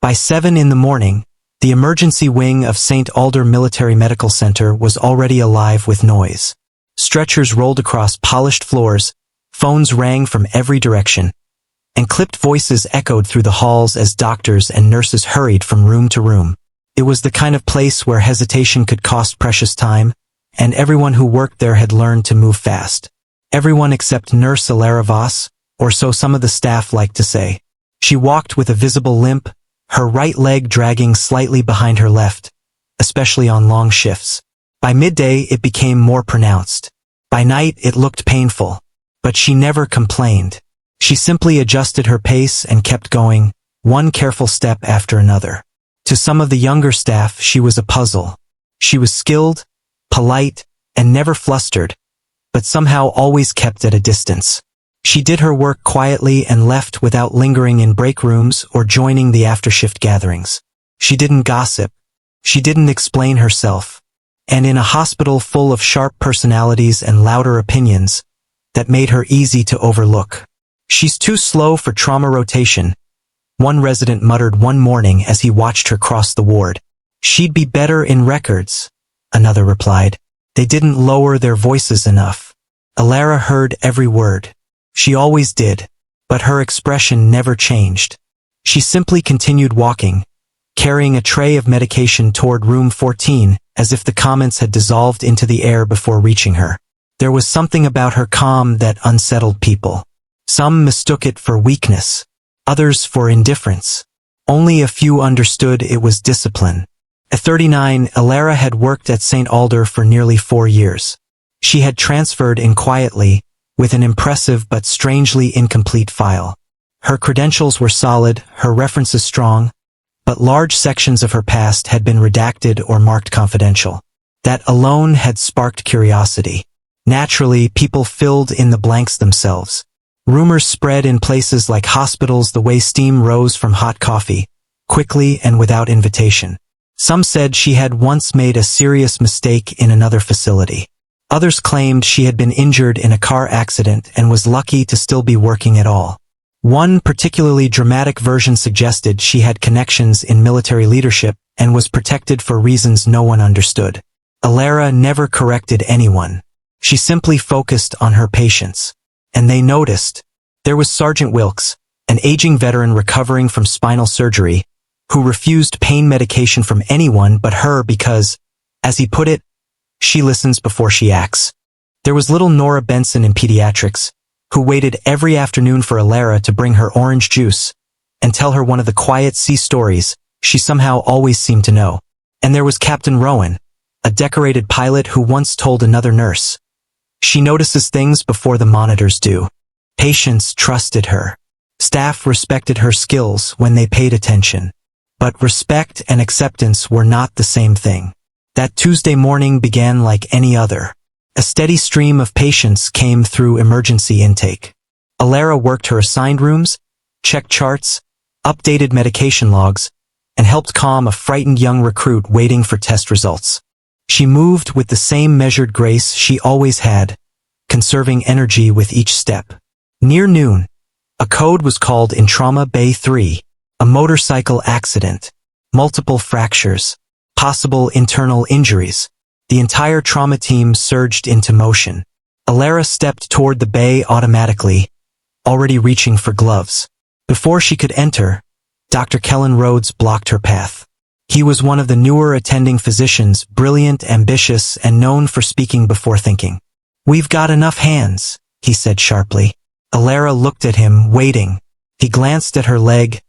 By 7 in the morning, the emergency wing of St. Alder Military Medical Center was already alive with noise. Stretchers rolled across polished floors, phones rang from every direction, and clipped voices echoed through the halls as doctors and nurses hurried from room to room. It was the kind of place where hesitation could cost precious time, and everyone who worked there had learned to move fast. Everyone except Nurse Alara Voss, or so some of the staff liked to say. She walked with a visible limp, her right leg dragging slightly behind her left, especially on long shifts. By midday, it became more pronounced. By night, it looked painful. But she never complained. She simply adjusted her pace and kept going, one careful step after another. To some of the younger staff, she was a puzzle. She was skilled, polite, and never flustered, but somehow always kept at a distance. She did her work quietly and left without lingering in break rooms or joining the after-shift gatherings. She didn't gossip. She didn't explain herself. And in a hospital full of sharp personalities and louder opinions, that made her easy to overlook. "She's too slow for trauma rotation," one resident muttered one morning as he watched her cross the ward. "She'd be better in records," another replied. They didn't lower their voices enough. Alara heard every word. She always did, but her expression never changed. She simply continued walking, carrying a tray of medication toward room 14, as if the comments had dissolved into the air before reaching her. There was something about her calm that unsettled people. Some mistook it for weakness, others for indifference. Only a few understood it was discipline. At 39, Alara had worked at St. Alder for nearly 4 years. She had transferred in quietly, with an impressive but strangely incomplete file. Her credentials were solid, her references strong, but large sections of her past had been redacted or marked confidential. That alone had sparked curiosity. Naturally, people filled in the blanks themselves. Rumors spread in places like hospitals the way steam rose from hot coffee, quickly and without invitation. Some said she had once made a serious mistake in another facility. Others claimed she had been injured in a car accident and was lucky to still be working at all. One particularly dramatic version suggested she had connections in military leadership and was protected for reasons no one understood. Alara never corrected anyone. She simply focused on her patients. And they noticed. There was Sergeant Wilkes, an aging veteran recovering from spinal surgery, who refused pain medication from anyone but her because, as he put it, she listens before she acts. There was little Nora Benson in pediatrics, who waited every afternoon for Alara to bring her orange juice and tell her one of the quiet sea stories she somehow always seemed to know. And there was Captain Rowan, a decorated pilot who once told another nurse, "She notices things before the monitors do." Patients trusted her. Staff respected her skills when they paid attention. But respect and acceptance were not the same thing. That Tuesday morning began like any other. A steady stream of patients came through emergency intake. Alara worked her assigned rooms, checked charts, updated medication logs, and helped calm a frightened young recruit waiting for test results. She moved with the same measured grace she always had, conserving energy with each step. Near noon, a code was called in Trauma Bay 3, a motorcycle accident, multiple fractures, possible internal injuries. The entire trauma team surged into motion. Alara stepped toward the bay automatically, already reaching for gloves. Before she could enter, Dr. Kellen Rhodes blocked her path. He was one of the newer attending physicians, brilliant, ambitious, and known for speaking before thinking. "We've got enough hands," he said sharply. Alara looked at him, waiting. He glanced at her leg,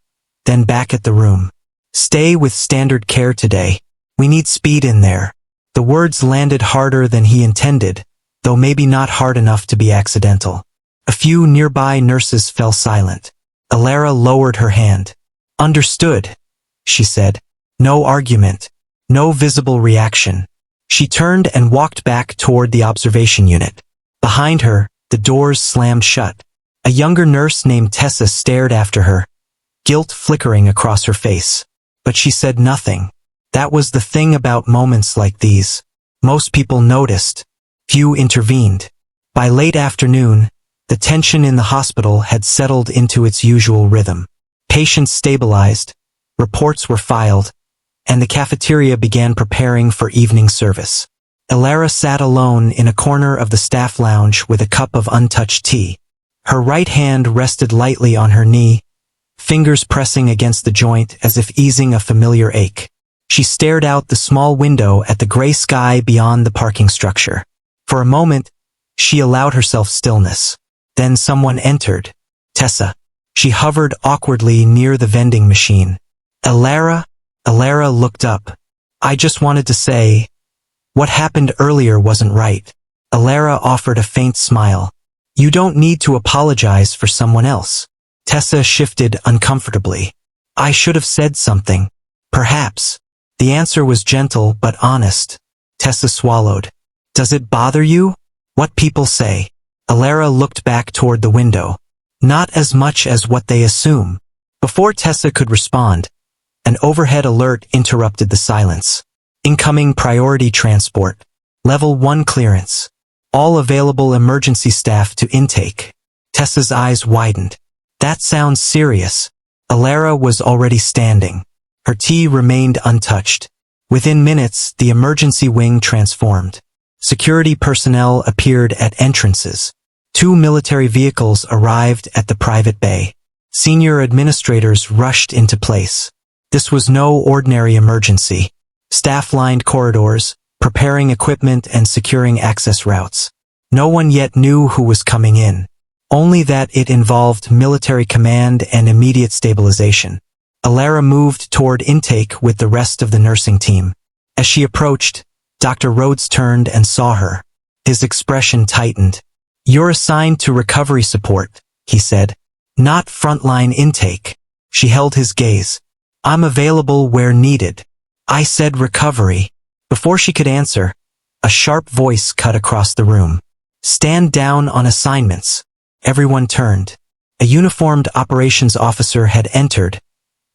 then back at the room. "Stay with standard care today. We need speed in there." The words landed harder than he intended, though maybe not hard enough to be accidental. A few nearby nurses fell silent. Alara lowered her hand. "Understood," she said. No argument. No visible reaction. She turned and walked back toward the observation unit. Behind her, the doors slammed shut. A younger nurse named Tessa stared after her, guilt flickering across her face. But she said nothing. That was the thing about moments like these. Most people noticed. Few intervened. By late afternoon, the tension in the hospital had settled into its usual rhythm. Patients stabilized, reports were filed, and the cafeteria began preparing for evening service. Elara sat alone in a corner of the staff lounge with a cup of untouched tea. Her right hand rested lightly on her knee, fingers pressing against the joint as if easing a familiar ache. She stared out the small window at the gray sky beyond the parking structure. For a moment, she allowed herself stillness. Then someone entered. Tessa. She hovered awkwardly near the vending machine. Elara? Elara looked up. I just wanted to say, what happened earlier wasn't right. Elara offered a faint smile. You don't need to apologize for someone else. Tessa shifted uncomfortably. I should have said something. Perhaps. The answer was gentle but honest. Tessa swallowed. Does it bother you? What people say? Elara looked back toward the window. Not as much as what they assume. Before Tessa could respond, an overhead alert interrupted the silence. Incoming priority transport. Level 1 clearance. All available emergency staff to intake. Tessa's eyes widened. That sounds serious. Elara was already standing. Her tea remained untouched. Within minutes, the emergency wing transformed. Security personnel appeared at entrances. 2 military vehicles arrived at the private bay. Senior administrators rushed into place. This was no ordinary emergency. Staff lined corridors, preparing equipment and securing access routes. No one yet knew who was coming in. Only that it involved military command and immediate stabilization. Elara moved toward intake with the rest of the nursing team. As she approached, Dr. Rhodes turned and saw her. His expression tightened. You're assigned to recovery support, he said. Not frontline intake. She held his gaze. I'm available where needed. I said recovery. Before she could answer, a sharp voice cut across the room. Stand down on assignments. Everyone turned. A uniformed operations officer had entered,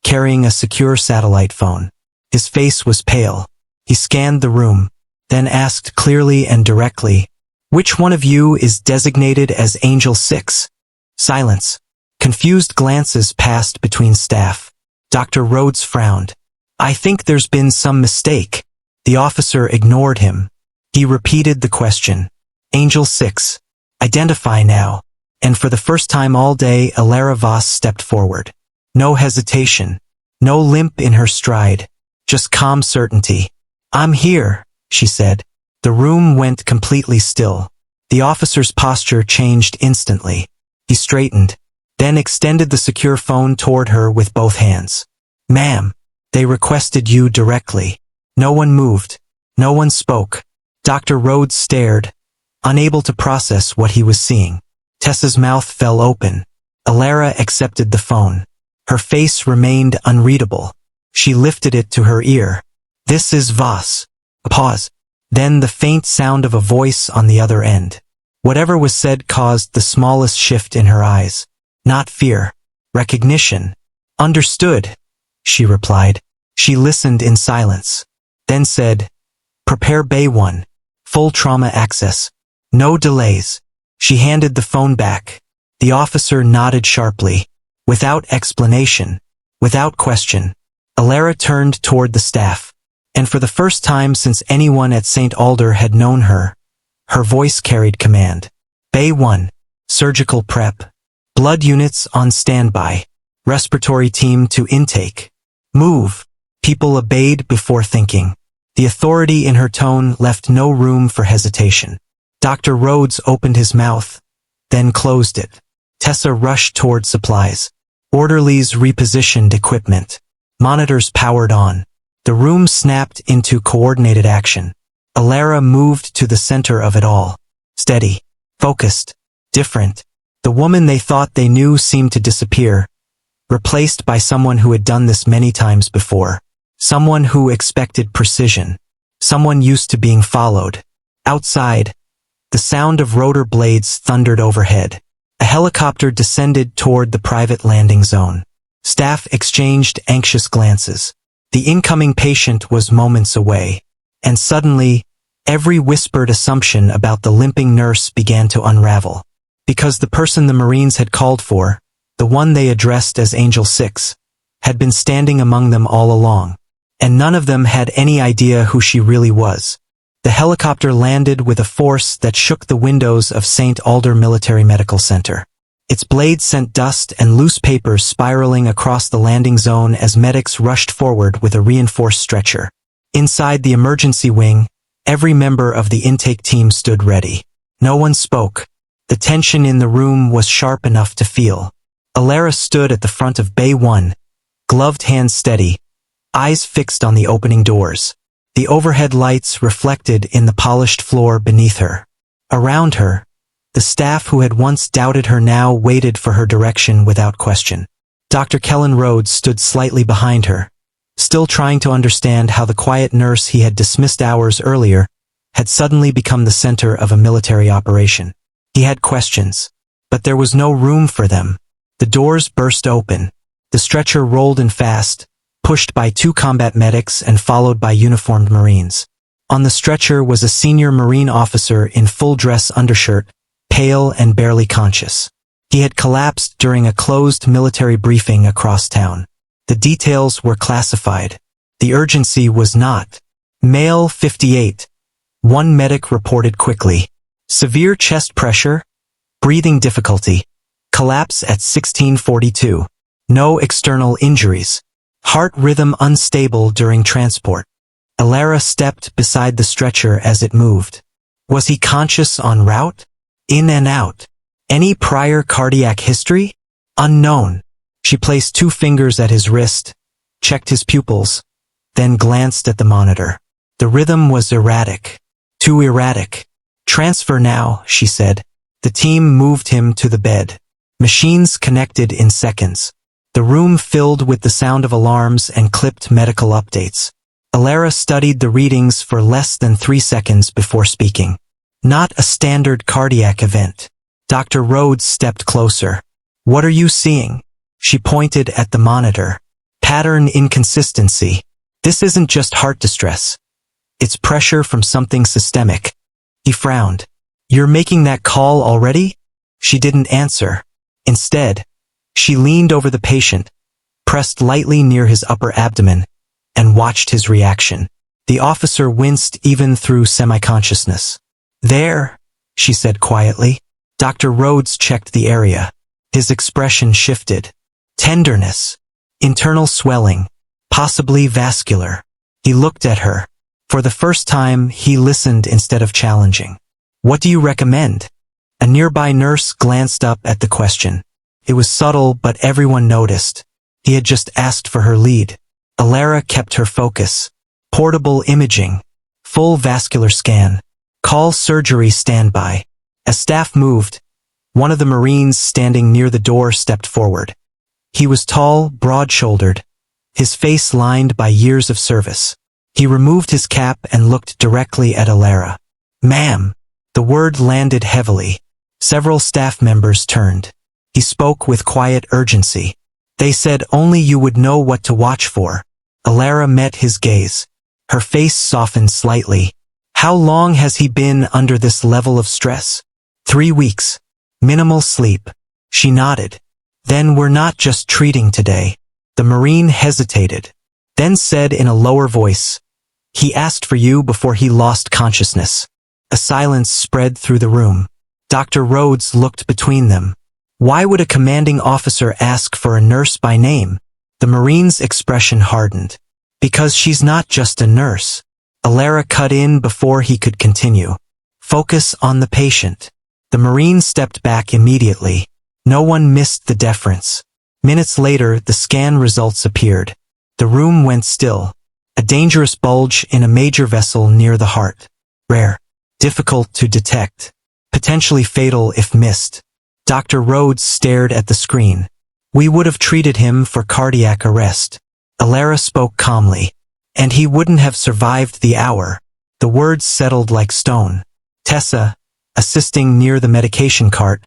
carrying a secure satellite phone. His face was pale. He scanned the room, then asked clearly and directly, which one of you is designated as Angel 6? Silence. Confused glances passed between staff. Dr. Rhodes frowned. I think there's been some mistake. The officer ignored him. He repeated the question. Angel 6. Identify now. And for the first time all day, Elara Voss stepped forward. No hesitation. No limp in her stride. Just calm certainty. I'm here, she said. The room went completely still. The officer's posture changed instantly. He straightened, then extended the secure phone toward her with both hands. Ma'am, they requested you directly. No one moved. No one spoke. Dr. Rhodes stared, unable to process what he was seeing. Tessa's mouth fell open. Elara accepted the phone. Her face remained unreadable. She lifted it to her ear. This is Voss. A pause. Then the faint sound of a voice on the other end. Whatever was said caused the smallest shift in her eyes. Not fear. Recognition. Understood, she replied. She listened in silence. Then said, Prepare Bay 1. Full trauma access. No delays. She handed the phone back. The officer nodded sharply. Without explanation. Without question. Elara turned toward the staff. And for the first time since anyone at St. Alder had known her, her voice carried command. Bay 1. Surgical prep. Blood units on standby. Respiratory team to intake. Move. People obeyed before thinking. The authority in her tone left no room for hesitation. Dr. Rhodes opened his mouth, then closed it. Tessa rushed toward supplies. Orderlies repositioned equipment. Monitors powered on. The room snapped into coordinated action. Elara moved to the center of it all. Steady. Focused. Different. The woman they thought they knew seemed to disappear, replaced by someone who had done this many times before. Someone who expected precision. Someone used to being followed. Outside, the sound of rotor blades thundered overhead. A helicopter descended toward the private landing zone. Staff exchanged anxious glances. The incoming patient was moments away. And suddenly, every whispered assumption about the limping nurse began to unravel. Because the person the Marines had called for, the one they addressed as Angel 6, had been standing among them all along. And none of them had any idea who she really was. The helicopter landed with a force that shook the windows of St. Alder Military Medical Center. Its blade sent dust and loose papers spiraling across the landing zone as medics rushed forward with a reinforced stretcher. Inside the emergency wing, every member of the intake team stood ready. No one spoke. The tension in the room was sharp enough to feel. Alara stood at the front of Bay 1, gloved hands steady, eyes fixed on the opening doors. The overhead lights reflected in the polished floor beneath her. Around her, the staff who had once doubted her now waited for her direction without question. Dr. Kellen Rhodes stood slightly behind her, still trying to understand how the quiet nurse he had dismissed hours earlier had suddenly become the center of a military operation. He had questions, but there was no room for them. The doors burst open. The stretcher rolled in fast, pushed by 2 combat medics and followed by uniformed Marines. On the stretcher was a senior Marine officer in full-dress undershirt, pale and barely conscious. He had collapsed during a closed military briefing across town. The details were classified. The urgency was not. Male 58. One medic reported quickly. Severe chest pressure, breathing difficulty, collapse at 1642. No external injuries. Heart rhythm unstable during transport. Alara stepped beside the stretcher as it moved. Was he conscious en route? In and out. Any prior cardiac history? Unknown. She placed 2 fingers at his wrist, checked his pupils, then glanced at the monitor. The rhythm was erratic. Too erratic. Transfer now, she said. The team moved him to the bed. Machines connected in seconds. The room filled with the sound of alarms and clipped medical updates. Alara studied the readings for less than 3 seconds before speaking. Not a standard cardiac event. Dr. Rhodes stepped closer. What are you seeing? She pointed at the monitor. Pattern inconsistency. This isn't just heart distress. It's pressure from something systemic. He frowned. You're making that call already? She didn't answer. Instead, she leaned over the patient, pressed lightly near his upper abdomen, and watched his reaction. The officer winced even through semi-consciousness. There, she said quietly. Dr. Rhodes checked the area. His expression shifted. Tenderness. Internal swelling. Possibly vascular. He looked at her. For the first time, he listened instead of challenging. What do you recommend? A nearby nurse glanced up at the question. It was subtle, but everyone noticed. He had just asked for her lead. Alara kept her focus. Portable imaging. Full vascular scan. Call surgery standby. As staff moved, one of the Marines standing near the door stepped forward. He was tall, broad-shouldered, his face lined by years of service. He removed his cap and looked directly at Alara. Ma'am. The word landed heavily. Several staff members turned. He spoke with quiet urgency. They said only you would know what to watch for. Alara met his gaze. Her face softened slightly. How long has he been under this level of stress? 3 weeks. Minimal sleep. She nodded. Then we're not just treating today. The Marine hesitated, then said in a lower voice, he asked for you before he lost consciousness. A silence spread through the room. Dr. Rhodes looked between them. Why would a commanding officer ask for a nurse by name? The Marine's expression hardened. Because she's not just a nurse. Alara cut in before he could continue. Focus on the patient. The Marine stepped back immediately. No one missed the deference. Minutes later, the scan results appeared. The room went still. A dangerous bulge in a major vessel near the heart. Rare. Difficult to detect. Potentially fatal if missed. Dr. Rhodes stared at the screen. We would have treated him for cardiac arrest. Alara spoke calmly. And he wouldn't have survived the hour. The words settled like stone. Tessa, assisting near the medication cart,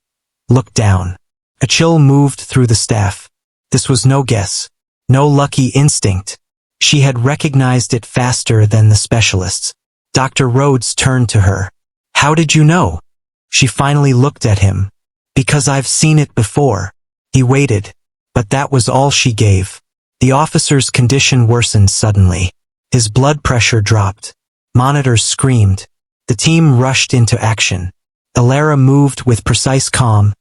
looked down. A chill moved through the staff. This was no guess. No lucky instinct. She had recognized it faster than the specialists. Dr. Rhodes turned to her. How did you know? She finally looked at him. Because I've seen it before. He waited. But that was all she gave. The officer's condition worsened suddenly. His blood pressure dropped. Monitors screamed. The team rushed into action. Alara moved with precise calm,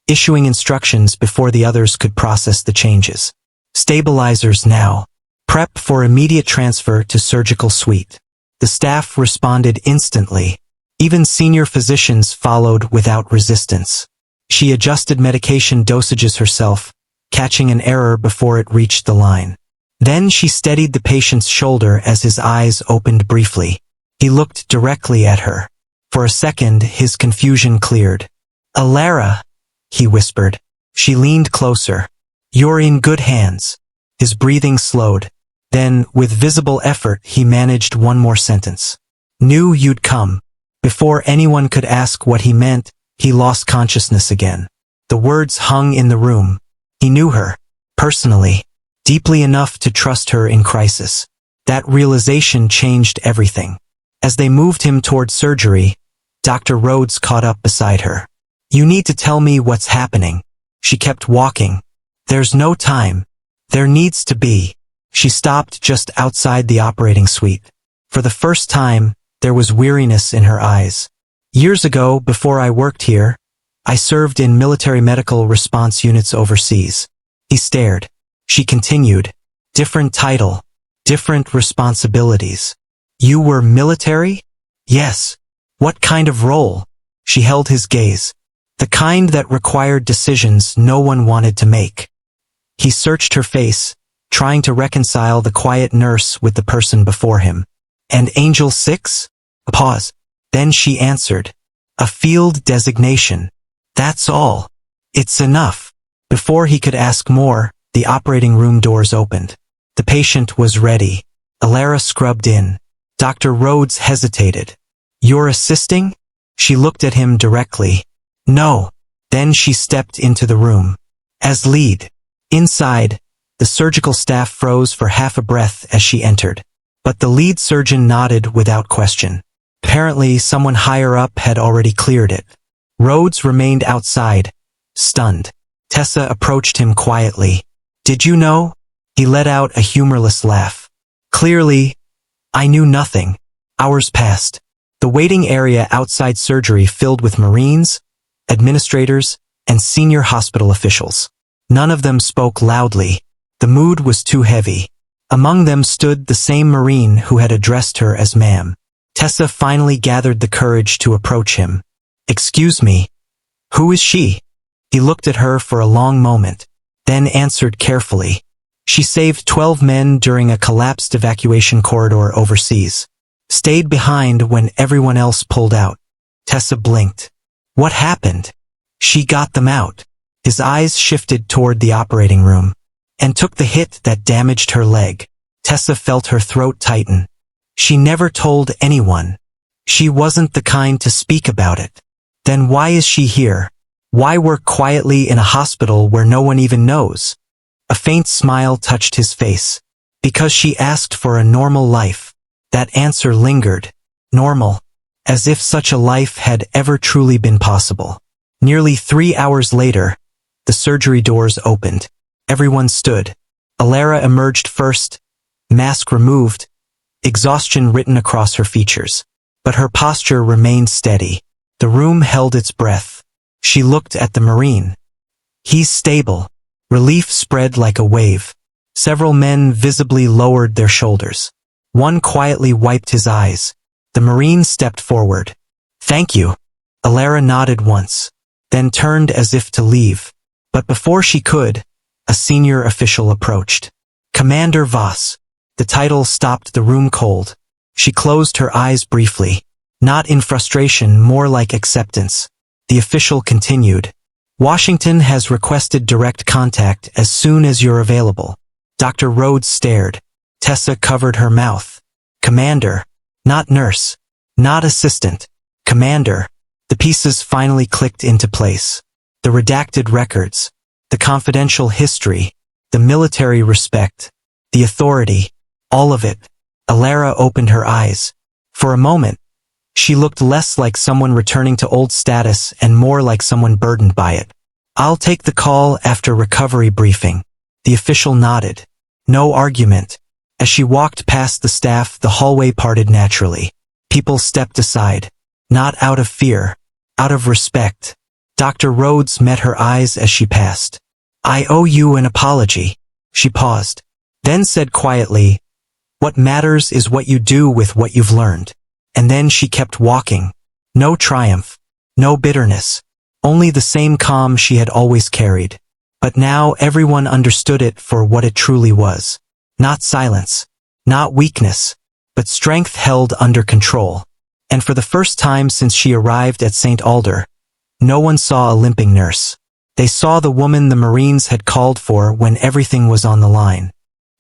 issuing instructions before the others could process the changes. Stabilizers now. Prep for immediate transfer to surgical suite. The staff responded instantly. Even senior physicians followed without resistance. She adjusted medication dosages herself, catching an error before it reached the line. Then she steadied the patient's shoulder as his eyes opened briefly. He looked directly at her. For a second, his confusion cleared. "Alara," he whispered. She leaned closer. "You're in good hands." His breathing slowed. Then, with visible effort, he managed one more sentence. "Knew you'd come." Before anyone could ask what he meant, he lost consciousness again. The words hung in the room. He knew her, personally, deeply enough to trust her in crisis. That realization changed everything. As they moved him toward surgery, Dr. Rhodes caught up beside her. "You need to tell me what's happening." She kept walking. "There's no time. There needs to be." She stopped just outside the operating suite. For the first time, there was weariness in her eyes. "Years ago, before I worked here, I served in military medical response units overseas." He stared. She continued. "Different title, different responsibilities." "You were military?" "Yes." "What kind of role?" She held his gaze. "The kind that required decisions no one wanted to make." He searched her face, trying to reconcile the quiet nurse with the person before him. "And Angel 6? A pause. Then she answered. "A field designation. That's all. It's enough." Before he could ask more, the operating room doors opened. The patient was ready. Alara scrubbed in. Dr. Rhodes hesitated. "You're assisting?" She looked at him directly. "No." Then she stepped into the room. "As lead." Inside, the surgical staff froze for half a breath as she entered. But the lead surgeon nodded without question. Apparently, someone higher up had already cleared it. Rhodes remained outside, stunned. Tessa approached him quietly. "Did you know?" He let out a humorless laugh. "Clearly, I knew nothing." Hours passed. The waiting area outside surgery filled with Marines, administrators, and senior hospital officials. None of them spoke loudly. The mood was too heavy. Among them stood the same Marine who had addressed her as ma'am. Tessa finally gathered the courage to approach him. "Excuse me. Who is she?" He looked at her for a long moment, then answered carefully. "She saved 12 men during a collapsed evacuation corridor overseas. Stayed behind when everyone else pulled out." Tessa blinked. "What happened?" "She got them out." His eyes shifted toward the operating room. "And took the hit that damaged her leg." Tessa felt her throat tighten. She never told anyone. She wasn't the kind to speak about it. Then why is she here? Why work quietly in a hospital where no one even knows? A faint smile touched his face. Because she asked for a normal life. That answer lingered. Normal. As if such a life had ever truly been possible. Nearly 3 hours later, the surgery doors opened. Everyone stood. Alara emerged first, mask removed, exhaustion written across her features. But her posture remained steady. The room held its breath. She looked at the Marine. "He's stable." Relief spread like a wave. Several men visibly lowered their shoulders. One quietly wiped his eyes. The Marine stepped forward. "Thank you." Alara nodded once, then turned as if to leave. But before she could, a senior official approached. "Commander Voss." The title stopped the room cold. She closed her eyes briefly. Not in frustration, more like acceptance. The official continued. "Washington has requested direct contact as soon as you're available." Dr. Rhodes stared. Tessa covered her mouth. "Commander. Not nurse. Not assistant. Commander." The pieces finally clicked into place. The redacted records. The confidential history. The military respect. The authority. All of it. Alara opened her eyes. For a moment, she looked less like someone returning to old status and more like someone burdened by it. "I'll take the call after recovery briefing." The official nodded. No argument. As she walked past the staff, the hallway parted naturally. People stepped aside. Not out of fear. Out of respect. Dr. Rhodes met her eyes as she passed. "I owe you an apology." She paused. Then said quietly, "What matters is what you do with what you've learned." And then she kept walking. No triumph. No bitterness. Only the same calm she had always carried. But now everyone understood it for what it truly was. Not silence. Not weakness. But strength held under control. And for the first time since she arrived at St. Alder, no one saw a limping nurse. They saw the woman the Marines had called for when everything was on the line.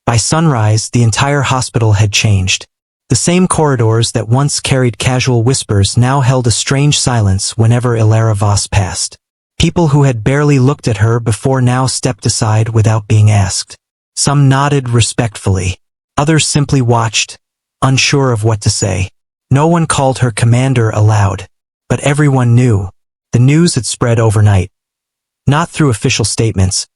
By sunrise, the entire hospital had changed. The same corridors that once carried casual whispers now held a strange silence whenever Ilara Voss passed. People who had barely looked at her before now stepped aside without being asked. Some nodded respectfully. Others simply watched, unsure of what to say. No one called her commander aloud. But everyone knew. The news had spread overnight. Not through official statements,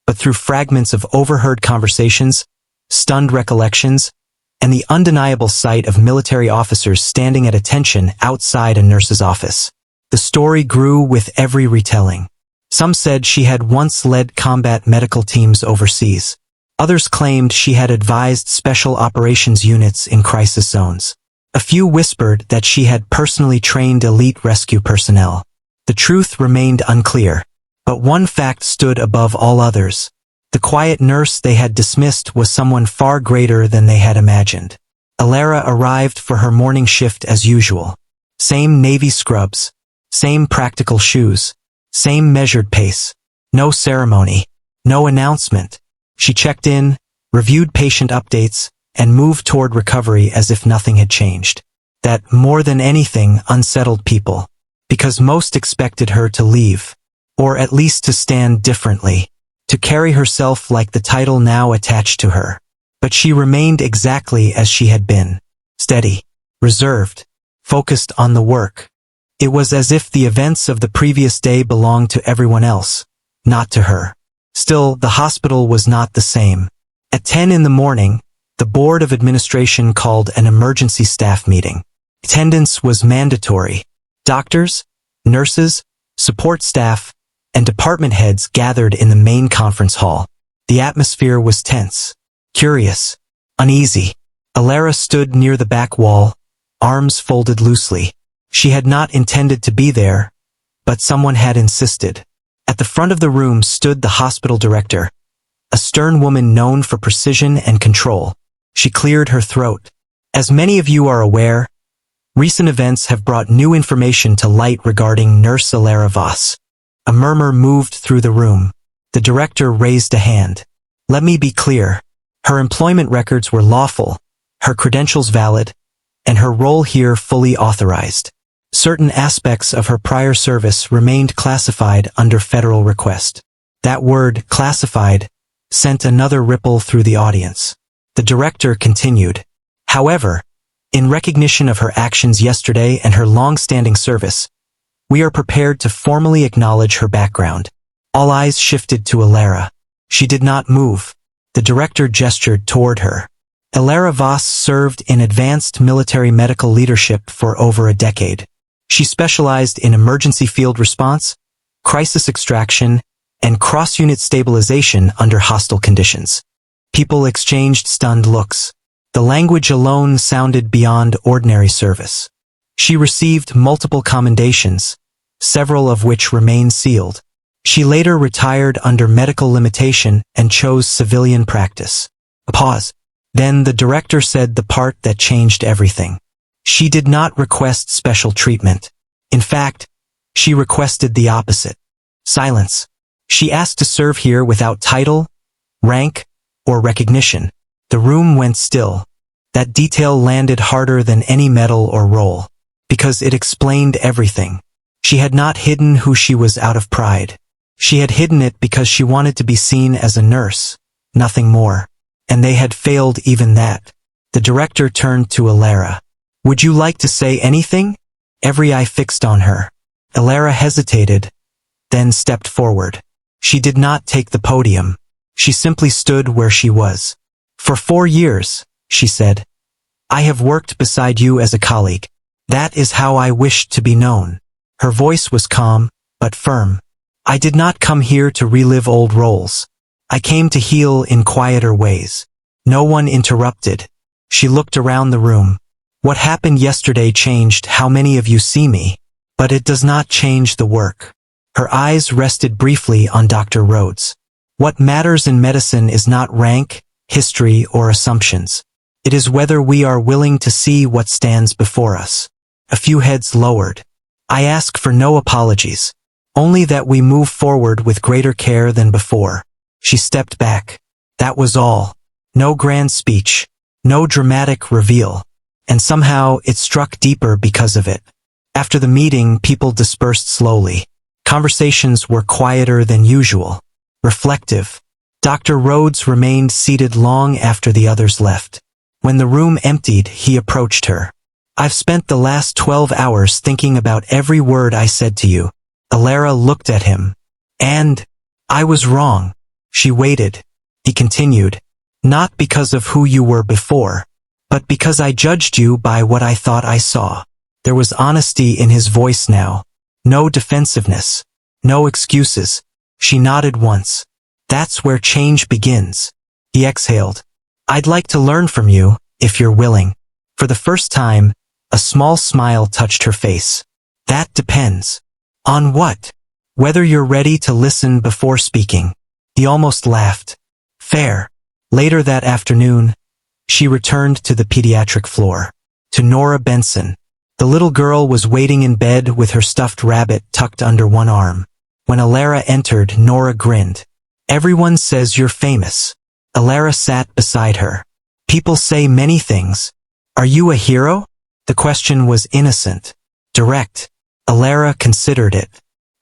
but through fragments of overheard conversations, stunned recollections, and the undeniable sight of military officers standing at attention outside a nurse's office. The story grew with every retelling. Some said she had once led combat medical teams overseas. Others claimed she had advised special operations units in crisis zones. A few whispered that she had personally trained elite rescue personnel. The truth remained unclear. But one fact stood above all others. The quiet nurse they had dismissed was someone far greater than they had imagined. Ilara arrived for her morning shift as usual. Same navy scrubs. Same practical shoes. Same measured pace. No ceremony. No announcement. She checked in, reviewed patient updates, and moved toward recovery as if nothing had changed. That, more than anything, unsettled people. Because most expected her to leave. Or at least to stand differently. To carry herself like the title now attached to her. But she remained exactly as she had been. Steady. Reserved. Focused on the work. It was as if the events of the previous day belonged to everyone else, not to her. Still, the hospital was not the same. At 10 in the morning, the Board of Administration called an emergency staff meeting. Attendance was mandatory. Doctors, nurses, support staff, and department heads gathered in the main conference hall. The atmosphere was tense, curious, uneasy. Ilara stood near the back wall, arms folded loosely. She had not intended to be there, but someone had insisted. At the front of the room stood the hospital director, a stern woman known for precision and control. She cleared her throat. As many of you are aware, recent events have brought new information to light regarding Nurse Ilara Voss. A murmur moved through the room. The director raised a hand. Let me be clear. Her employment records were lawful, her credentials valid, and her role here fully authorized. Certain aspects of her prior service remained classified under federal request. That word, classified, sent another ripple through the audience. The director continued. However, in recognition of her actions yesterday and her long-standing service, we are prepared to formally acknowledge her background. All eyes shifted to Ilara. She did not move. The director gestured toward her. Ilara Voss served in advanced military medical leadership for over a decade. She specialized in emergency field response, crisis extraction, and cross-unit stabilization under hostile conditions. People exchanged stunned looks. The language alone sounded beyond ordinary service. She received multiple commendations, several of which remain sealed. She later retired under medical limitation and chose civilian practice. A pause. Then the director said the part that changed everything. She did not request special treatment. In fact, she requested the opposite. Silence. She asked to serve here without title, rank, or recognition. The room went still. That detail landed harder than any medal or role, because it explained everything. She had not hidden who she was out of pride. She had hidden it because she wanted to be seen as a nurse, nothing more. And they had failed even that. The director turned to Ilara. Would you like to say anything? Every eye fixed on her. Ilara hesitated, then stepped forward. She did not take the podium. She simply stood where she was. For 4 years, she said. I have worked beside you as a colleague. That is how I wished to be known. Her voice was calm, but firm. I did not come here to relive old roles. I came to heal in quieter ways. No one interrupted. She looked around the room. What happened yesterday changed how many of you see me, but it does not change the work. Her eyes rested briefly on Dr. Rhodes. What matters in medicine is not rank, history, or assumptions. It is whether we are willing to see what stands before us. A few heads lowered. I ask for no apologies. Only that we move forward with greater care than before. She stepped back. That was all. No grand speech. No dramatic reveal. And somehow it struck deeper because of it. After the meeting, people dispersed slowly. Conversations were quieter than usual. Reflective. Dr. Rhodes remained seated long after the others left. When the room emptied, he approached her. I've spent the last 12 hours thinking about every word I said to you. Alara looked at him. And I was wrong. She waited. He continued. Not because of who you were before, but because I judged you by what I thought I saw. There was honesty in his voice now. No defensiveness. No excuses. She nodded once. That's where change begins. He exhaled. I'd like to learn from you, if you're willing. For the first time, a small smile touched her face. That depends. On what? Whether you're ready to listen before speaking. He almost laughed. Fair. Later that afternoon, she returned to the pediatric floor. To Nora Benson. The little girl was waiting in bed with her stuffed rabbit tucked under one arm. When Alara entered, Nora grinned. Everyone says you're famous. Alara sat beside her. People say many things. Are you a hero? The question was innocent. Direct. Alara considered it.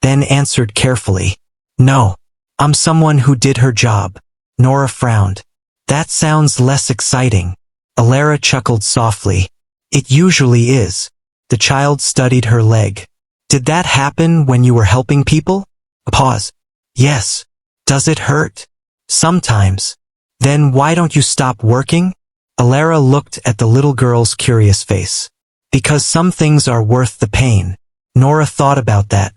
Then answered carefully. No. I'm someone who did her job. Nora frowned. That sounds less exciting. Alara chuckled softly. It usually is. The child studied her leg. Did that happen when you were helping people? A pause. Yes. Does it hurt? Sometimes. Then why don't you stop working? Alara looked at the little girl's curious face. Because some things are worth the pain. Nora thought about that,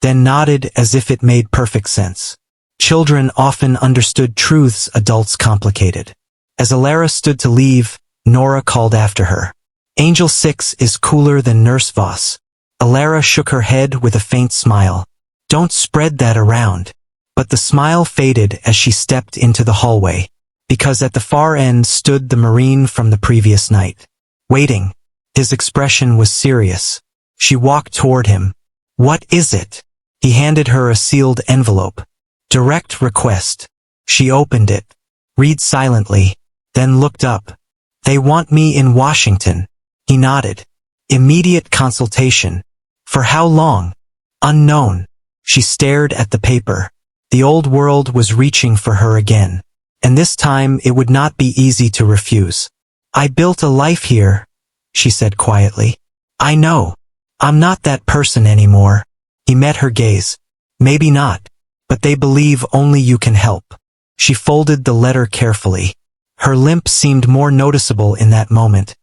then nodded as if it made perfect sense. Children often understood truths adults complicated. As Alara stood to leave, Nora called after her. Angel 6 is cooler than Nurse Voss. Alara shook her head with a faint smile. Don't spread that around. But the smile faded as she stepped into the hallway, because at the far end stood the Marine from the previous night. Waiting. His expression was serious. She walked toward him. What is it? He handed her a sealed envelope. Direct request. She opened it. Read silently, then looked up. They want me in Washington. He nodded. Immediate consultation. For how long? Unknown. She stared at the paper. The old world was reaching for her again. And this time it would not be easy to refuse. I built a life here, she said quietly. I know. I'm not that person anymore. He met her gaze. Maybe not, but they believe only you can help. She folded the letter carefully. Her limp seemed more noticeable in that moment,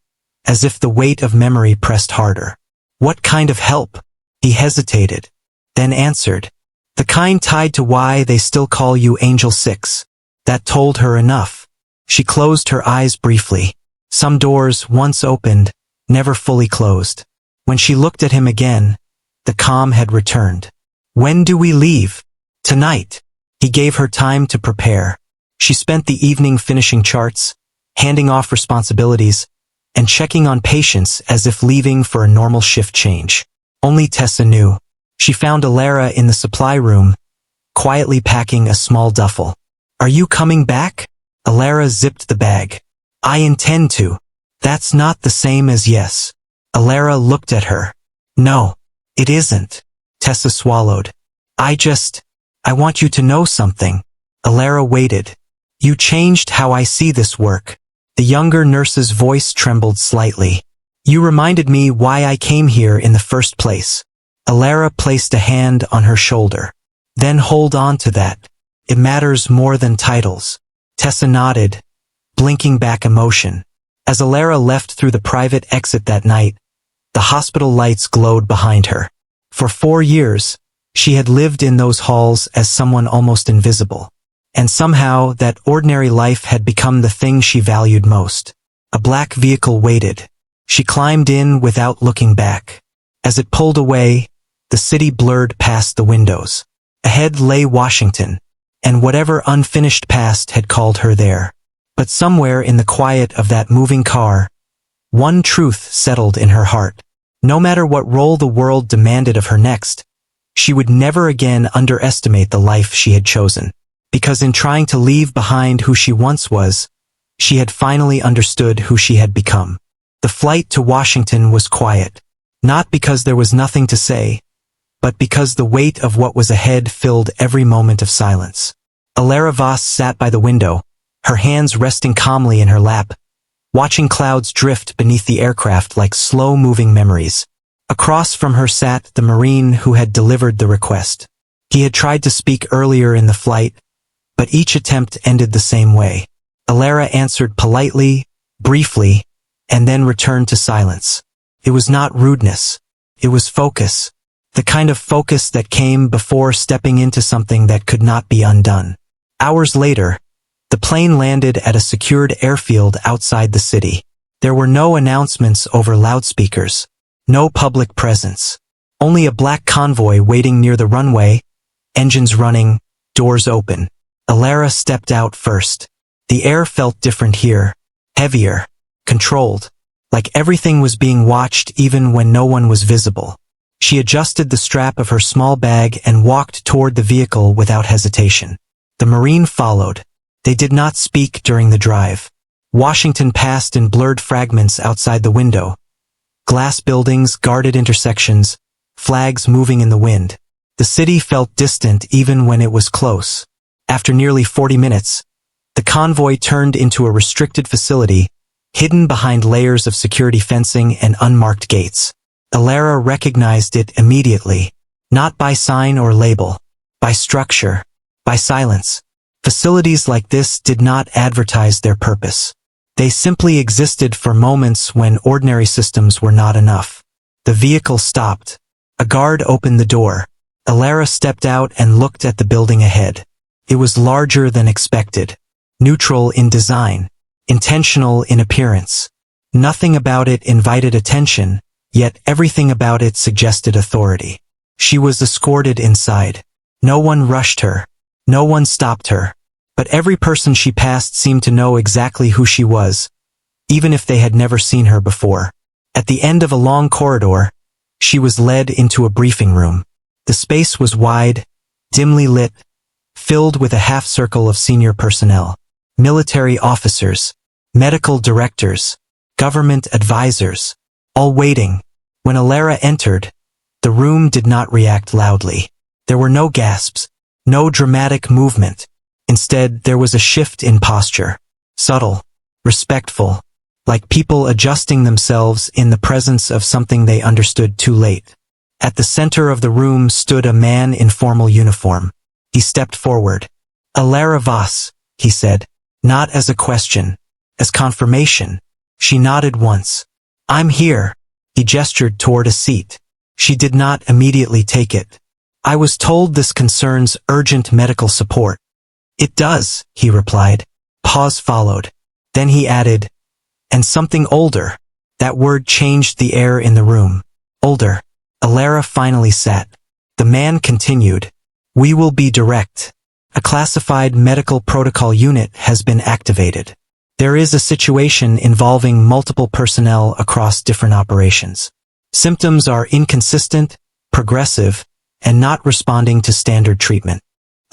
as if the weight of memory pressed harder. What kind of help? He hesitated, then answered. The kind tied to why they still call you Angel 6. That told her enough. She closed her eyes briefly. Some doors, once opened, never fully closed. When she looked at him again, the calm had returned. When do we leave? Tonight. He gave her time to prepare. She spent the evening finishing charts, handing off responsibilities, and checking on patients as if leaving for a normal shift change. Only Tessa knew. She found Alara in the supply room, quietly packing a small duffel. Are you coming back? Alara zipped the bag. I intend to. That's not the same as yes. Alara looked at her. No, it isn't. Tessa swallowed. I want you to know something. Alara waited. You changed how I see this work. The younger nurse's voice trembled slightly. You reminded me why I came here in the first place. Alara placed a hand on her shoulder. Then hold on to that. It matters more than titles. Tessa nodded. blinking back emotion. As Alara left through the private exit that night, the hospital lights glowed behind her. For 4 years, she had lived in those halls as someone almost invisible. And somehow, that ordinary life had become the thing she valued most. A black vehicle waited. She climbed in without looking back. As it pulled away, the city blurred past the windows. Ahead lay Washington, and whatever unfinished past had called her there. But somewhere in the quiet of that moving car, one truth settled in her heart. No matter what role the world demanded of her next, she would never again underestimate the life she had chosen. Because in trying to leave behind who she once was, she had finally understood who she had become. The flight to Washington was quiet, not because there was nothing to say, but because the weight of what was ahead filled every moment of silence. Alara Vos sat by the window, her hands resting calmly in her lap, watching clouds drift beneath the aircraft like slow-moving memories. Across from her sat the Marine who had delivered the request. He had tried to speak earlier in the flight, but each attempt ended the same way. Alara answered politely, briefly, and then returned to silence. It was not rudeness. It was focus. The kind of focus that came before stepping into something that could not be undone. Hours later, the plane landed at a secured airfield outside the city. There were no announcements over loudspeakers, no public presence. Only a black convoy waiting near the runway, engines running, doors open. Alara stepped out first. The air felt different here, heavier, controlled, like everything was being watched even when no one was visible. She adjusted the strap of her small bag and walked toward the vehicle without hesitation. The Marine followed. They did not speak during the drive. Washington passed in blurred fragments outside the window. Glass buildings, guarded intersections, flags moving in the wind. The city felt distant even when it was close. After nearly 40 minutes, the convoy turned into a restricted facility, hidden behind layers of security fencing and unmarked gates. Alara recognized it immediately, not by sign or label, by structure, by silence. Facilities like this did not advertise their purpose. They simply existed for moments when ordinary systems were not enough. The vehicle stopped. A guard opened the door. Alara stepped out and looked at the building ahead. It was larger than expected, neutral in design, intentional in appearance. Nothing about it invited attention, yet everything about it suggested authority. She was escorted inside. No one rushed her. No one stopped her. But every person she passed seemed to know exactly who she was, even if they had never seen her before. At the end of a long corridor, she was led into a briefing room. The space was wide, dimly lit, filled with a half-circle of senior personnel, military officers, medical directors, government advisors, all waiting. When Alara entered, the room did not react loudly. There were no gasps, no dramatic movement. Instead, there was a shift in posture, subtle, respectful, like people adjusting themselves in the presence of something they understood too late. At the center of the room stood a man in formal uniform. He stepped forward. "Alara Vos," he said, not as a question, as confirmation. She nodded once. "I'm here." He gestured toward a seat. She did not immediately take it. "I was told this concerns urgent medical support." "It does," he replied. Pause followed. Then he added, "And something older." That word changed the air in the room. Older. Alara finally sat. The man continued, "We will be direct. A classified medical protocol unit has been activated. There is a situation involving multiple personnel across different operations. Symptoms are inconsistent, progressive, and not responding to standard treatment."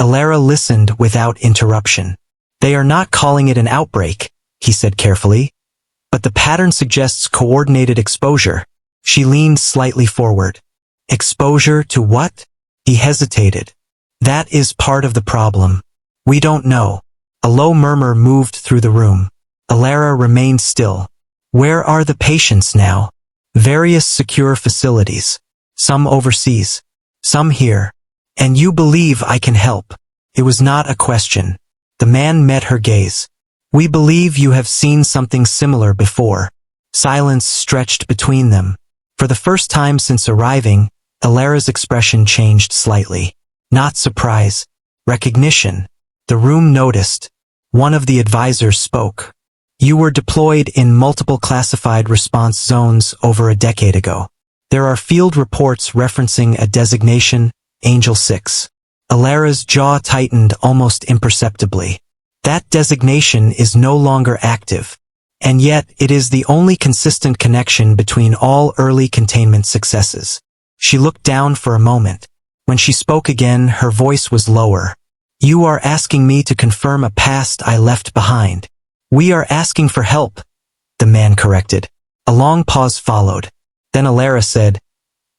Alara listened without interruption. "They are not calling it an outbreak," he said carefully, "but the pattern suggests coordinated exposure." She leaned slightly forward. "Exposure to what?" He hesitated. "That is part of the problem. We don't know." A low murmur moved through the room. Alara remained still. "Where are the patients now?" "Various secure facilities. Some overseas. Some here. And you believe I can help?" It was not a question. The man met her gaze. We believe you have seen something similar before. Silence stretched between them. For the first time since arriving, Alara's expression changed slightly. Not surprise. Recognition. The room noticed. One of the advisors spoke. You were deployed in multiple classified response zones over a decade ago. There are field reports referencing a designation, Angel 6. Alara's jaw tightened almost imperceptibly. That designation is no longer active, and yet it is the only consistent connection between all early containment successes. She looked down for a moment. When she spoke again, her voice was lower. You are asking me to confirm a past I left behind. We are asking for help, the man corrected. A long pause followed. Then Alara said,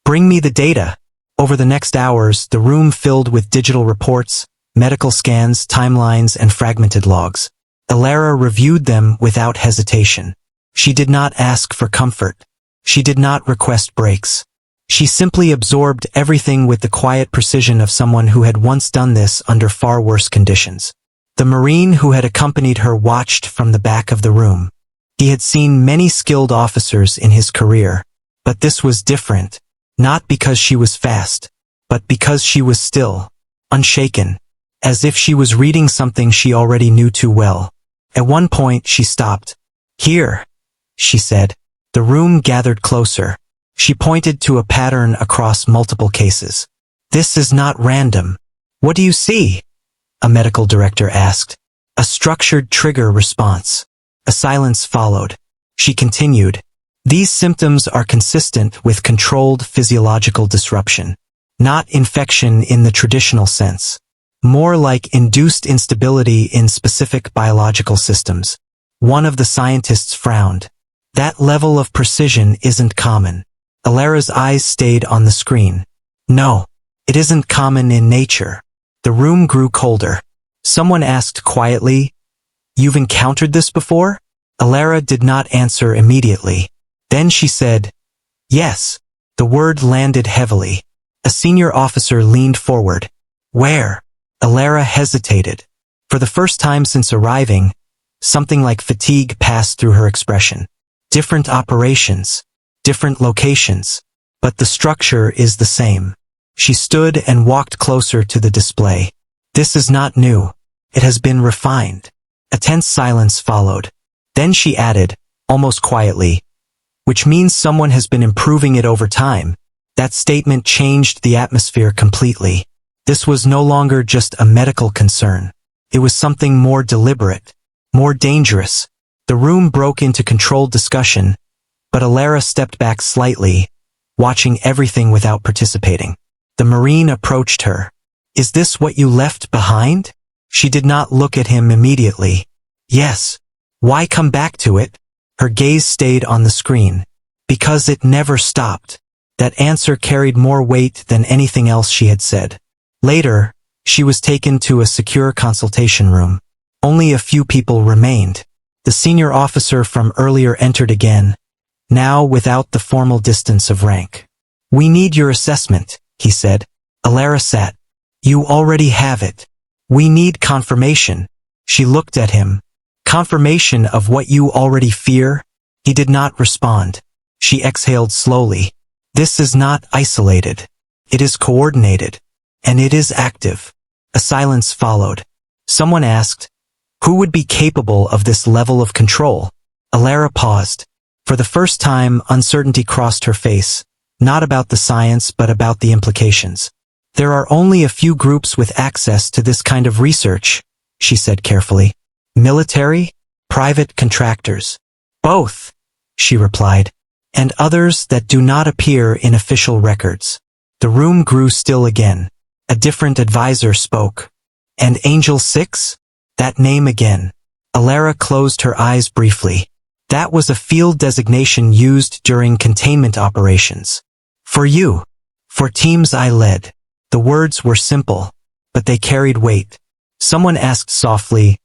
Bring me the data. Over the next hours, the room filled with digital reports, medical scans, timelines, and fragmented logs. Alara reviewed them without hesitation. She did not ask for comfort. She did not request breaks. She simply absorbed everything with the quiet precision of someone who had once done this under far worse conditions. The Marine who had accompanied her watched from the back of the room. He had seen many skilled officers in his career, but this was different, not because she was fast, but because she was still, unshaken, as if she was reading something she already knew too well. At one point she stopped. Here, she said. The room gathered closer. She pointed to a pattern across multiple cases. This is not random. What do you see? A medical director asked. A structured trigger response. A silence followed. She continued. These symptoms are consistent with controlled physiological disruption. Not infection in the traditional sense. More like induced instability in specific biological systems. One of the scientists frowned. That level of precision isn't common. Alara's eyes stayed on the screen. No, it isn't common in nature. The room grew colder. Someone asked quietly, You've encountered this before? Alara did not answer immediately. Then she said, Yes. The word landed heavily. A senior officer leaned forward. Where? Alara hesitated. For the first time since arriving, something like fatigue passed through her expression. Different operations. Different locations. But the structure is the same. She stood and walked closer to the display. This is not new. It has been refined. A tense silence followed. Then she added, almost quietly, which means someone has been improving it over time. That statement changed the atmosphere completely. This was no longer just a medical concern. It was something more deliberate, more dangerous. The room broke into controlled discussion, but Alara stepped back slightly, watching everything without participating. The Marine approached her. Is this what you left behind? She did not look at him immediately. Yes. Why come back to it? Her gaze stayed on the screen. Because it never stopped. That answer carried more weight than anything else she had said. Later, she was taken to a secure consultation room. Only a few people remained. The senior officer from earlier entered again, now without the formal distance of rank. We need your assessment, he said. Alara sat. You already have it. We need confirmation. She looked at him. Confirmation of what you already fear? He did not respond. She exhaled slowly. This is not isolated. It is coordinated. And it is active. A silence followed. Someone asked, who would be capable of this level of control? Alara paused. For the first time, uncertainty crossed her face, not about the science but about the implications. There are only a few groups with access to this kind of research, she said carefully. Military? Private contractors? Both, she replied, and others that do not appear in official records. The room grew still again. A different advisor spoke. And Angel 6? That name again. Alara closed her eyes briefly. That was a field designation used during containment operations. For you. For teams I led. The words were simple, but they carried weight. Someone asked softly,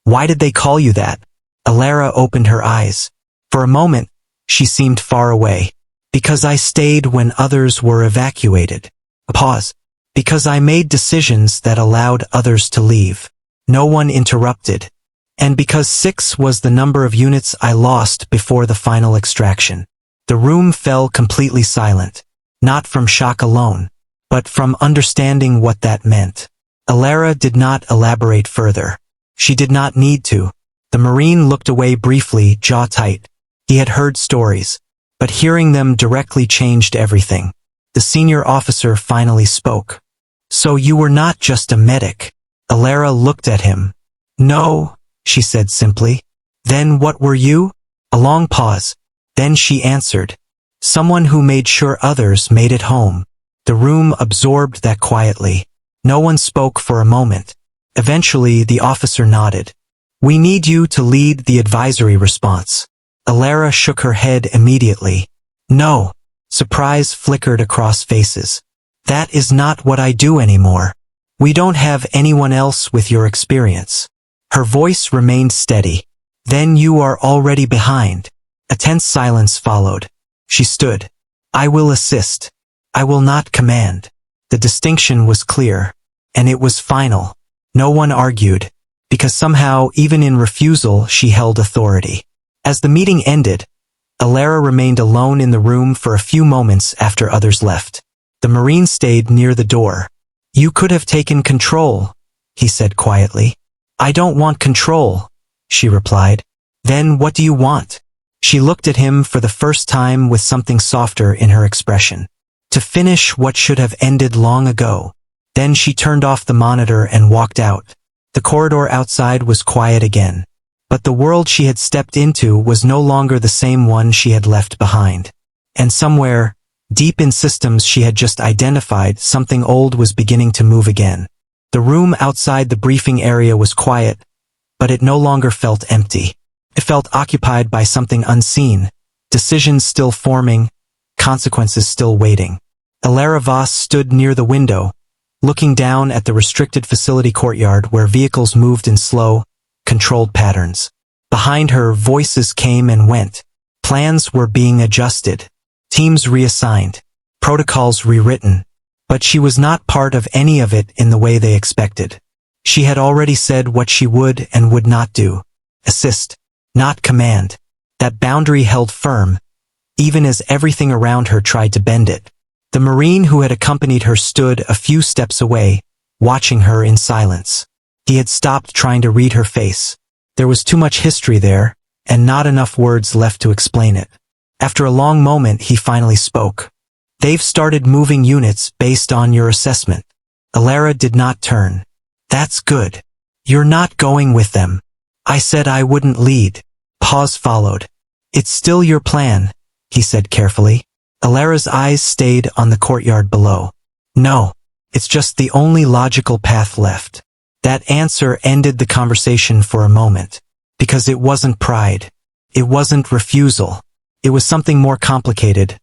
why did they call you that? Alara opened her eyes. For a moment, she seemed far away. Because I stayed when others were evacuated. A pause. Because I made decisions that allowed others to leave. No one interrupted. And because 6 was the number of units I lost before the final extraction. The room fell completely silent, not from shock alone, but from understanding what that meant. Alara did not elaborate further. She did not need to. The Marine looked away briefly, jaw tight. He had heard stories, but hearing them directly changed everything. The senior officer finally spoke. So you were not just a medic. Alara looked at him. No, she said simply. Then what were you? A long pause. Then she answered. Someone who made sure others made it home. The room absorbed that quietly. No one spoke for a moment. Eventually, the officer nodded. We need you to lead the advisory response. Alara shook her head immediately. No. Surprise flickered across faces. That is not what I do anymore. We don't have anyone else with your experience. Her voice remained steady. Then you are already behind. A tense silence followed. She stood. I will assist. I will not command. The distinction was clear. And it was final. No one argued. Because somehow, even in refusal, she held authority. As the meeting ended, Alara remained alone in the room for a few moments after others left. The Marine stayed near the door. You could have taken control, he said quietly. I don't want control, she replied. Then what do you want? She looked at him for the first time with something softer in her expression. To finish what should have ended long ago. Then she turned off the monitor and walked out. The corridor outside was quiet again. But the world she had stepped into was no longer the same one she had left behind. And somewhere, deep in systems she had just identified, something old was beginning to move again. The room outside the briefing area was quiet, but it no longer felt empty. It felt occupied by something unseen, decisions still forming, consequences still waiting. Alara Voss stood near the window, looking down at the restricted facility courtyard where vehicles moved in slow, controlled patterns. Behind her, voices came and went. Plans were being adjusted, teams reassigned, protocols rewritten, but she was not part of any of it in the way they expected. She had already said what she would and would not do. Assist, not command. That boundary held firm, even as everything around her tried to bend it. The Marine who had accompanied her stood a few steps away, watching her in silence. He had stopped trying to read her face. There was too much history there, and not enough words left to explain it. After a long moment, he finally spoke. They've started moving units based on your assessment. Alara did not turn. That's good. You're not going with them. I said I wouldn't lead. Pause followed. It's still your plan, he said carefully. Alara's eyes stayed on the courtyard below. No, it's just the only logical path left. That answer ended the conversation for a moment. Because it wasn't pride. It wasn't refusal. It was something more complicated.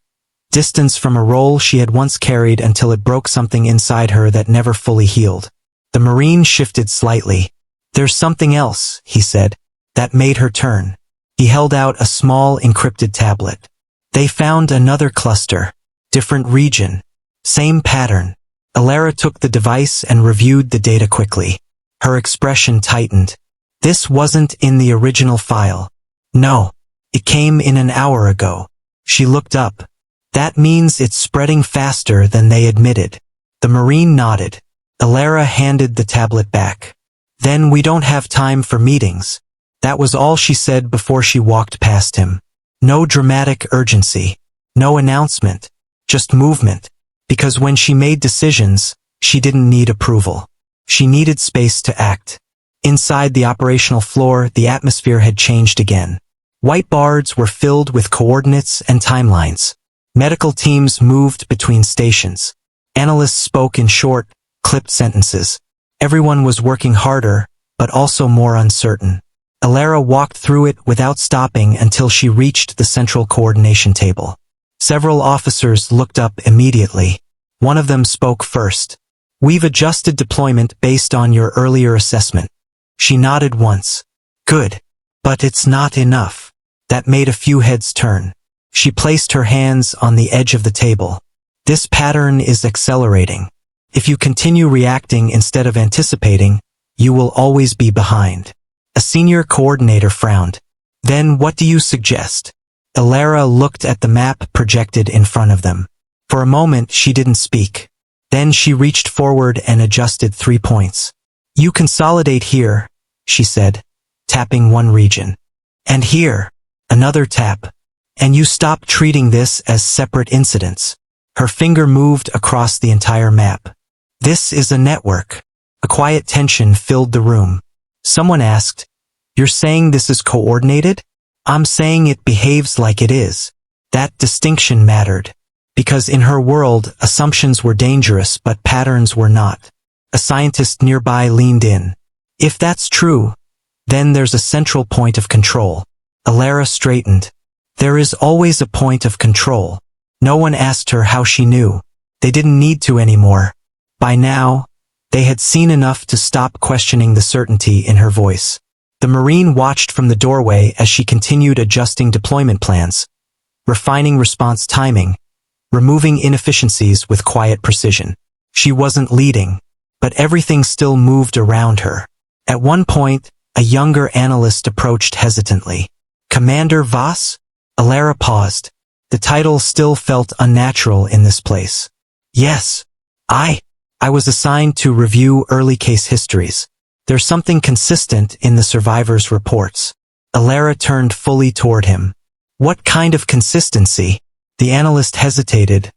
Distance from a role she had once carried until it broke something inside her that never fully healed. The Marine shifted slightly. There's something else, he said, that made her turn. He held out a small encrypted tablet. They found another cluster. Different region. Same pattern. Alara took the device and reviewed the data quickly. Her expression tightened. This wasn't in the original file. No. It came in an hour ago. She looked up. That means it's spreading faster than they admitted. The Marine nodded. Alara handed the tablet back. Then we don't have time for meetings. That was all she said before she walked past him. No dramatic urgency. No announcement. Just movement. Because when she made decisions, she didn't need approval. She needed space to act. Inside the operational floor, the atmosphere had changed again. Whiteboards were filled with coordinates and timelines. Medical teams moved between stations. Analysts spoke in short, clipped sentences. Everyone was working harder, but also more uncertain. Alara walked through it without stopping until she reached the central coordination table. Several officers looked up immediately. One of them spoke first. We've adjusted deployment based on your earlier assessment. She nodded once. Good. But it's not enough. That made a few heads turn. She placed her hands on the edge of the table. This pattern is accelerating. If you continue reacting instead of anticipating, you will always be behind. A senior coordinator frowned. Then what do you suggest? Alara looked at the map projected in front of them. For a moment she didn't speak. Then she reached forward and adjusted 3 points. You consolidate here, she said, tapping one region. And here, another tap. And you stop treating this as separate incidents. Her finger moved across the entire map. This is a network. A quiet tension filled the room. Someone asked, "You're saying this is coordinated?" "I'm saying it behaves like it is." That distinction mattered. Because in her world, assumptions were dangerous but patterns were not. A scientist nearby leaned in. "If that's true, then there's a central point of control." Alara straightened. There is always a point of control. No one asked her how she knew. They didn't need to anymore. By now, they had seen enough to stop questioning the certainty in her voice. The Marine watched from the doorway as she continued adjusting deployment plans, refining response timing, removing inefficiencies with quiet precision. She wasn't leading, but everything still moved around her. At one point, a younger analyst approached hesitantly. "Commander Voss?" Alara paused. The title still felt unnatural in this place. "Yes, I was assigned to review early case histories. There's something consistent in the survivors' reports." Alara turned fully toward him. "What kind of consistency?" The analyst hesitated,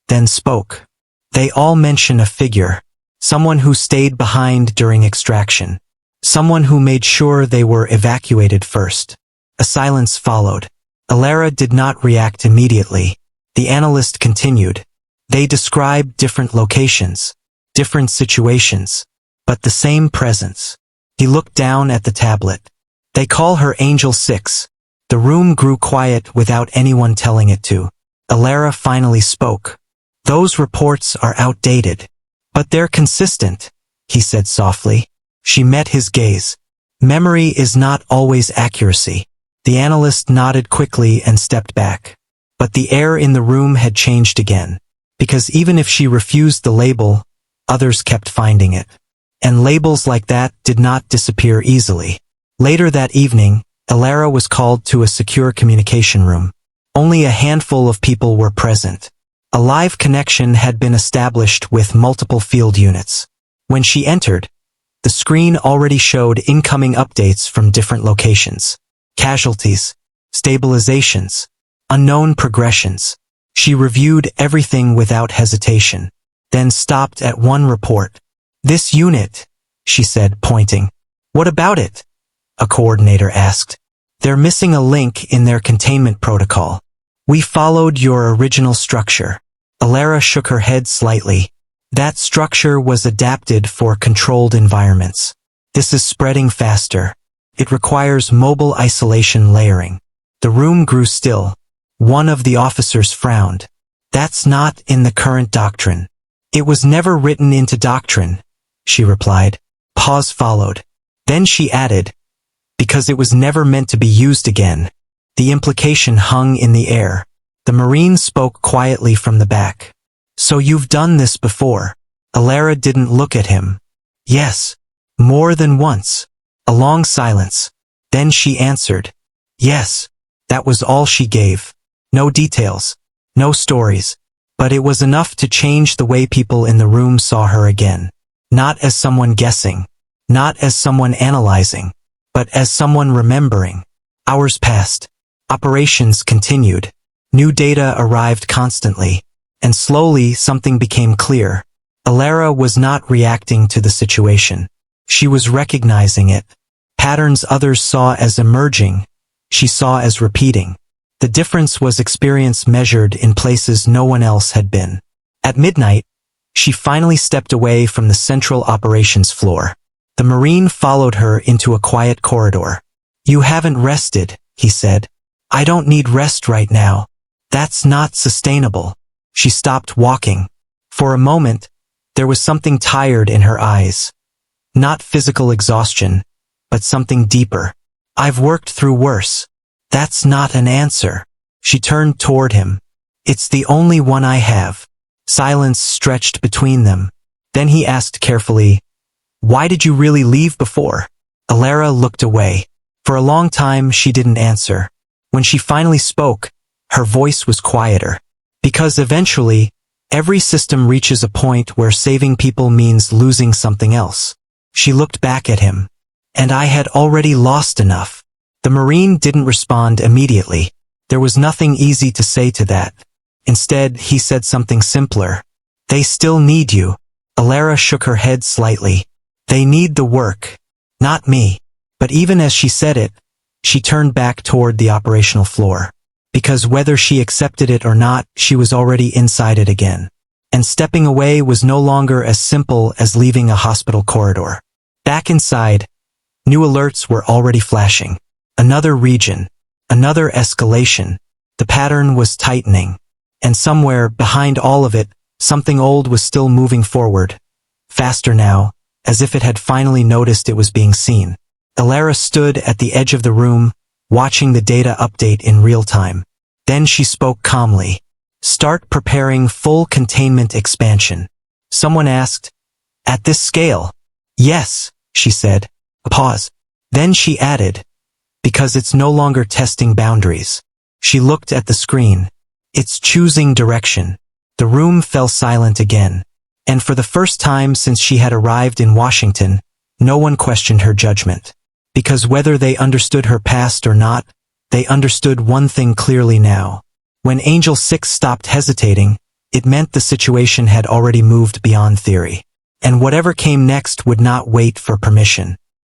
then spoke. "They all mention a figure. Someone who stayed behind during extraction. Someone who made sure they were evacuated first." A silence followed. Alara did not react immediately. The analyst continued. "They describe different locations, different situations, but the same presence." He looked down at the tablet. "They call her Angel 6. The room grew quiet without anyone telling it to. Alara finally spoke. "Those reports are outdated. But they're consistent," he said softly. She met his gaze. "Memory is not always accuracy." The analyst nodded quickly and stepped back. But the air in the room had changed again. Because even if she refused the label, others kept finding it. And labels like that did not disappear easily. Later that evening, Alara was called to a secure communication room. Only a handful of people were present. A live connection had been established with multiple field units. When she entered, the screen already showed incoming updates from different locations. Casualties, stabilizations, unknown progressions. She reviewed everything without hesitation, then stopped at one report. "This unit," she said, pointing. "What about it?" a coordinator asked. "They're missing a link in their containment protocol. We followed your original structure." Alara shook her head slightly. "That structure was adapted for controlled environments. This is spreading faster. It requires mobile isolation layering." The room grew still. One of the officers frowned. "That's not in the current doctrine." "It was never written into doctrine," she replied. Pause followed. Then she added, "Because it was never meant to be used again." The implication hung in the air. The Marine spoke quietly from the back. "So you've done this before?" Alara didn't look at him. "Yes, more than once." A long silence. Then she answered, "Yes." That was all she gave. No details, no stories. But it was enough to change the way people in the room saw her again. Not as someone guessing, not as someone analyzing, but as someone remembering. Hours passed. Operations continued. New data arrived constantly. And slowly something became clear. Alara was not reacting to the situation. She was recognizing it. Patterns others saw as emerging, she saw as repeating. The difference was experience measured in places no one else had been. At midnight, she finally stepped away from the central operations floor. The Marine followed her into a quiet corridor. "You haven't rested," he said. "I don't need rest right now. That's not sustainable." She stopped walking. For a moment, there was something tired in her eyes. Not physical exhaustion, but something deeper. "I've worked through worse." "That's not an answer." She turned toward him. "It's the only one I have." Silence stretched between them. Then he asked carefully, "Why did you really leave before?" Alara looked away. For a long time, she didn't answer. When she finally spoke, her voice was quieter. Because eventually, every system reaches a point where saving people means losing something else. She looked back at him. And I had already lost enough. The Marine didn't respond immediately. There was nothing easy to say to that. Instead, he said something simpler. They still need you. Alara shook her head slightly. They need the work. Not me. But even as she said it, she turned back toward the operational floor. Because whether she accepted it or not, she was already inside it again. And stepping away was no longer as simple as leaving a hospital corridor. Back inside, new alerts were already flashing. Another region. Another escalation. The pattern was tightening. And somewhere, behind all of it, something old was still moving forward. Faster now, as if it had finally noticed it was being seen. Alara stood at the edge of the room, watching the data update in real time. Then she spoke calmly. Start preparing full containment expansion. Someone asked, at this scale? Yes, she said. A pause. Then she added, because it's no longer testing boundaries. She looked at the screen. It's choosing direction. The room fell silent again. And for the first time since she had arrived in Washington, no one questioned her judgment. Because whether they understood her past or not, they understood one thing clearly now. When Angel 6 stopped hesitating, it meant the situation had already moved beyond theory. And whatever came next would not wait for permission.